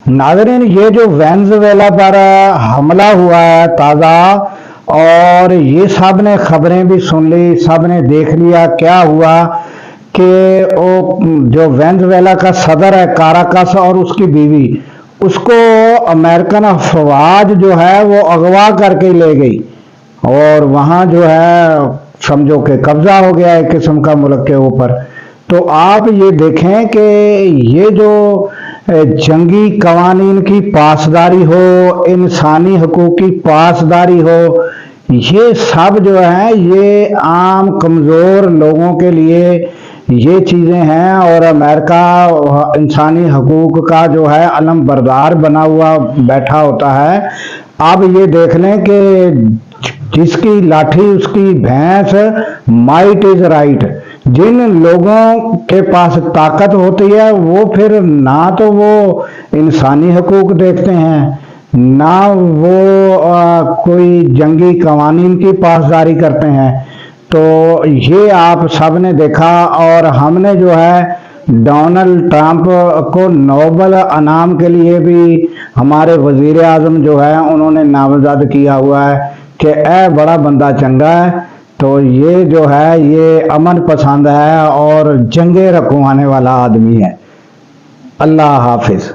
नाज़रीन, ये जो वेनेज़ुएला पर हमला हुआ है ताज़ा, और ये सब ने खबरें भी सुन ली, सब ने देख लिया क्या हुआ कि वो जो वेनेज़ुएला का सदर है काराकस और उसकी बीवी, उसको अमेरिकन अफवाज जो है वो अगवा करके ले गई और वहाँ जो है समझो कि कब्जा हो गया एक किस्म का मुल्क के ऊपर। तो आप ये देखें कि ये जो जंगी कवानीन की पासदारी हो, इंसानी हकूक़ की पासदारी हो, ये सब जो है ये आम कमज़ोर लोगों के लिए ये चीज़ें हैं। और अमेरिका इंसानी हकूक़ का जो है अलम बरदार बना हुआ बैठा होता है। अब ये देख लें कि जिसकी लाठी उसकी भैंस, माइट इज राइट। जिन लोगों के पास ताकत होती है वो फिर ना तो वो इंसानी हकूक़ देखते हैं, ना वो कोई जंगी कवानीन की पासदारी करते हैं। तो ये आप सब ने देखा, और हमने जो है डोनाल्ड ट्रंप को नोबल इनाम के लिए भी हमारे वजीर आज़म जो है उन्होंने नामजद किया हुआ है कि ए बड़ा बंदा चंगा है। तो ये जो है ये अमन पसंद है और जंगे रखवाने वाला आदमी है। अल्लाह हाफिज़।